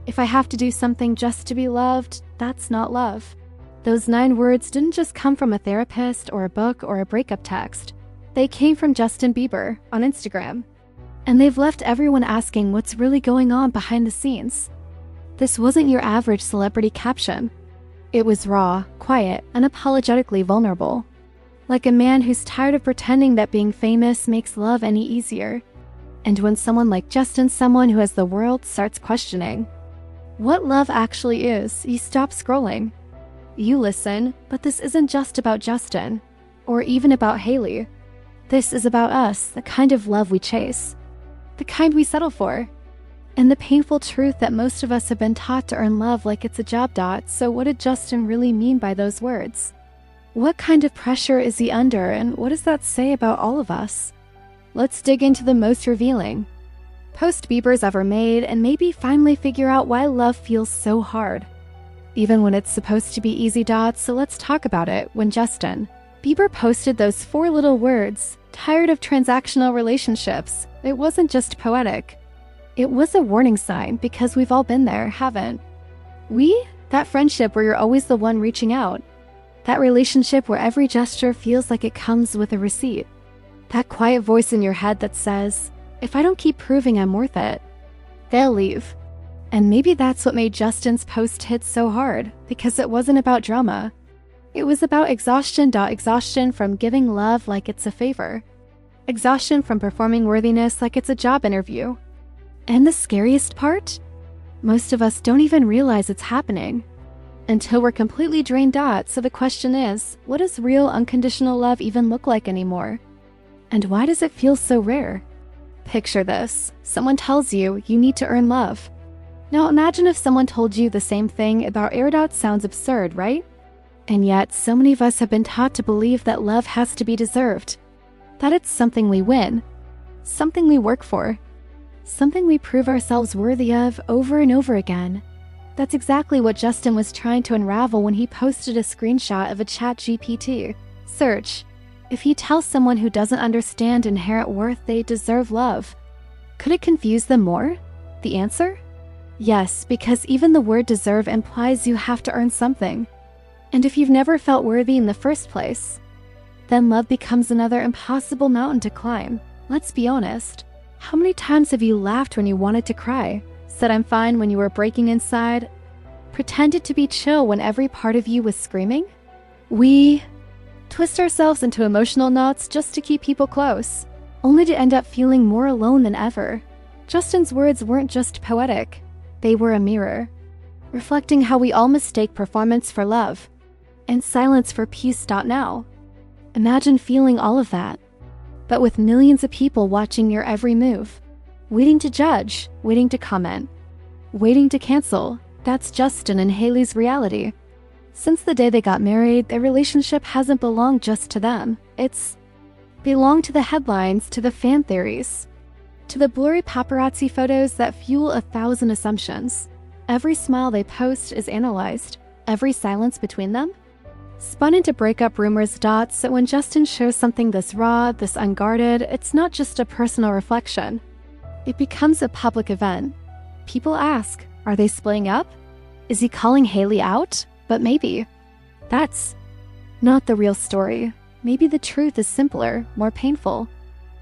If I have to do something just to be loved, that's not love. Those 9 words didn't just come from a therapist or a book or a breakup text. They came from Justin Bieber on Instagram. And they've left everyone asking what's really going on behind the scenes. This wasn't your average celebrity caption. It was raw, quiet, unapologetically vulnerable. Like a man who's tired of pretending that being famous makes love any easier. And when someone like Justin, someone who has the world, starts questioning what love actually is, you stop scrolling. You listen, but this isn't just about Justin, or even about Hailey. This is about us, the kind of love we chase, the kind we settle for, and the painful truth that most of us have been taught to earn love like it's a job. So what did Justin really mean by those words? What kind of pressure is he under, and what does that say about all of us? Let's dig into the most revealing post Bieber's ever made and maybe finally figure out why love feels so hard, even when it's supposed to be easy. So let's talk about it. When Justin Bieber posted those 4 little words, tired of transactional relationships, it wasn't just poetic. It was a warning sign, because we've all been there, haven't we? That friendship where you're always the one reaching out. That relationship where every gesture feels like it comes with a receipt. That quiet voice in your head that says, if I don't keep proving I'm worth it, they'll leave. And maybe that's what made Justin's post hit so hard, because it wasn't about drama. It was about exhaustion. Exhaustion from giving love like it's a favor. Exhaustion from performing worthiness like it's a job interview. And the scariest part? Most of us don't even realize it's happening until we're completely drained. So the question is, what does real unconditional love even look like anymore? And why does it feel so rare? Picture this. Someone tells you you need to earn love. Now imagine if someone told you the same thing about air. Sounds absurd, right? And yet, so many of us have been taught to believe that love has to be deserved. That it's something we win. Something we work for. Something we prove ourselves worthy of over and over again. That's exactly what Justin was trying to unravel when he posted a screenshot of a ChatGPT search. If you tell someone who doesn't understand inherent worth they deserve love, could it confuse them more? The answer? Yes, because even the word deserve implies you have to earn something. And if you've never felt worthy in the first place, then love becomes another impossible mountain to climb. Let's be honest. How many times have you laughed when you wanted to cry? Said I'm fine when you were breaking inside? Pretended to be chill when every part of you was screaming? We twist ourselves into emotional knots just to keep people close, only to end up feeling more alone than ever. Justin's words weren't just poetic. They were a mirror, reflecting how we all mistake performance for love and silence for peace. Now, imagine feeling all of that, but with millions of people watching your every move, waiting to judge, waiting to comment, waiting to cancel. That's Justin and Hailey's reality. Since the day they got married, their relationship hasn't belonged just to them. It's belonged to the headlines, to the fan theories, to the blurry paparazzi photos that fuel 1,000 assumptions. Every smile they post is analyzed. Every silence between them spun into breakup rumors. So when Justin shows something this raw, this unguarded, it's not just a personal reflection. It becomes a public event. People ask, are they splitting up? Is he calling Hailey out? But maybe that's not the real story. Maybe the truth is simpler, more painful,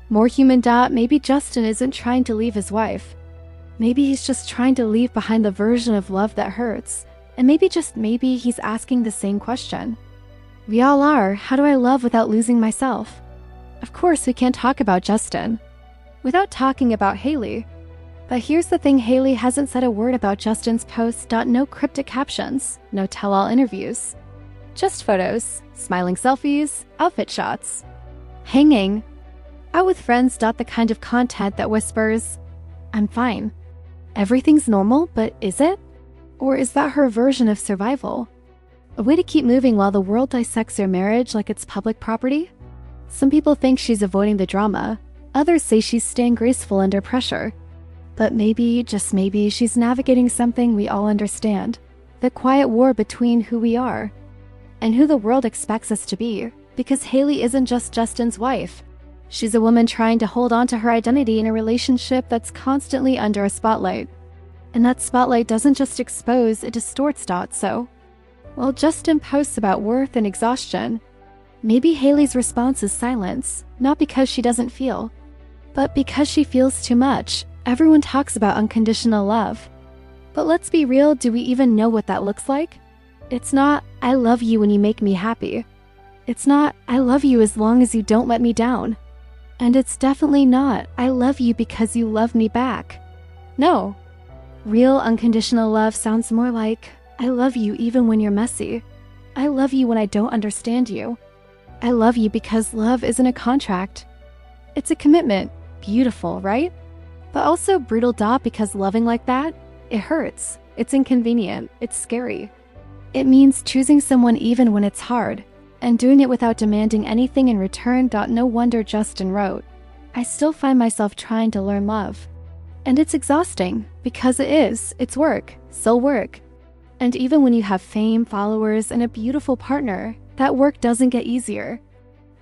more human. Maybe Justin isn't trying to leave his wife. Maybe he's just trying to leave behind the version of love that hurts. And maybe, just maybe, he's asking the same question we all are. How do I love without losing myself? Of course, we can't talk about Justin without talking about Hailey. But here's the thing, Hailey hasn't said a word about Justin's post. No cryptic captions, no tell-all interviews. Just photos, smiling selfies, outfit shots. Hanging out with friends. The kind of content that whispers, I'm fine. Everything's normal, but is it? Or is that her version of survival? A way to keep moving while the world dissects their marriage like it's public property? Some people think she's avoiding the drama. Others say she's staying graceful under pressure. But maybe, just maybe, she's navigating something we all understand. The quiet war between who we are and who the world expects us to be. Because Hailey isn't just Justin's wife. She's a woman trying to hold on to her identity in a relationship that's constantly under a spotlight. And that spotlight doesn't just expose, it distorts. So, while Justin posts about worth and exhaustion, maybe Hailey's response is silence, not because she doesn't feel, but because she feels too much. Everyone talks about unconditional love. But let's be real, do we even know what that looks like? It's not, I love you when you make me happy. It's not, I love you as long as you don't let me down. And it's definitely not, I love you because you love me back. No. Real unconditional love sounds more like, I love you even when you're messy. I love you when I don't understand you. I love you because love isn't a contract. It's a commitment. Beautiful, right? But also brutal. Because loving like that, it hurts. It's inconvenient. It's scary. It means choosing someone even when it's hard, and doing it without demanding anything in return. No wonder Justin wrote, I still find myself trying to learn love. And it's exhausting, because it is. It's work. Soul work. And even when you have fame, followers, and a beautiful partner, that work doesn't get easier.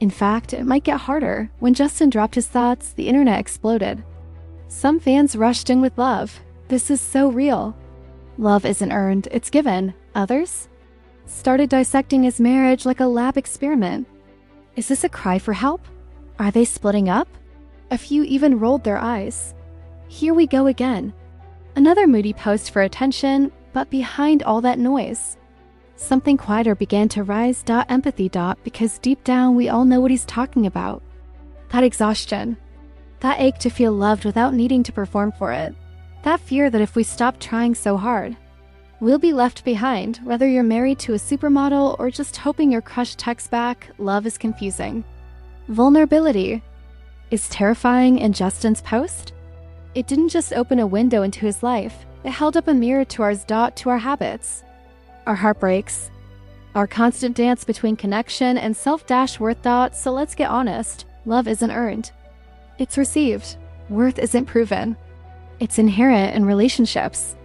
In fact, it might get harder. When Justin dropped his thoughts, the internet exploded. Some fans rushed in with love. This is so real. Love isn't earned, it's given. Others started dissecting his marriage like a lab experiment. Is this a cry for help? Are they splitting up? A few even rolled their eyes. Here we go again. Another moody post for attention, but behind all that noise, something quieter began to rise. Empathy. Because deep down we all know what he's talking about. That exhaustion. That ache to feel loved without needing to perform for it. That fear that if we stop trying so hard, we'll be left behind. Whether you're married to a supermodel or just hoping your crush texts back, love is confusing. Vulnerability is terrifying. In Justin's post, it didn't just open a window into his life, it held up a mirror to ours. To our habits, our heartbreaks, our constant dance between connection and self-worth. So let's get honest, love isn't earned. It's received. Worth isn't proven. It's inherent in relationships.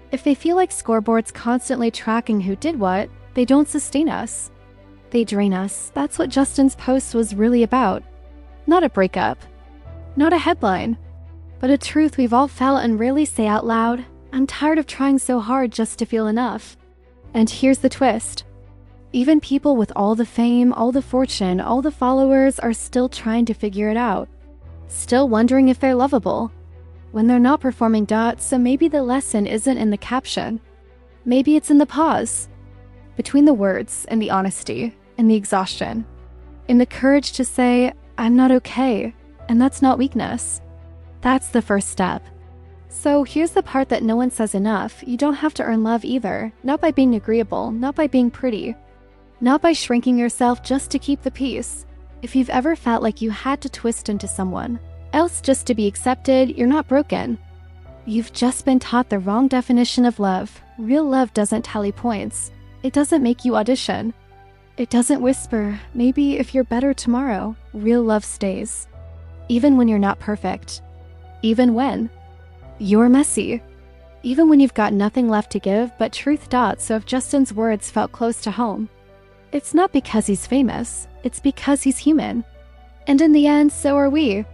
If they feel like scoreboards constantly tracking who did what, they don't sustain us. They drain us. That's what Justin's post was really about. Not a breakup. Not a headline. But a truth we've all felt and rarely say out loud. I'm tired of trying so hard just to feel enough. And here's the twist. Even people with all the fame, all the fortune, all the followers are still trying to figure it out. Still wondering if they're lovable when they're not performing. So maybe the lesson isn't in the caption. Maybe it's in the pause between the words and the honesty and the exhaustion. In the courage to say, I'm not okay, and that's not weakness. That's the first step. So here's the part that no one says enough. You don't have to earn love either. Not by being agreeable, not by being pretty, not by shrinking yourself just to keep the peace. If you've ever felt like you had to twist into someone else just to be accepted, you're not broken. You've just been taught the wrong definition of love. Real love doesn't tally points. It doesn't make you audition. It doesn't whisper, maybe if you're better tomorrow. Real love stays. Even when you're not perfect. Even when you're messy. Even when you've got nothing left to give but truth. So if Justin's words felt close to home, it's not because he's famous. It's because he's human. And in the end, so are we.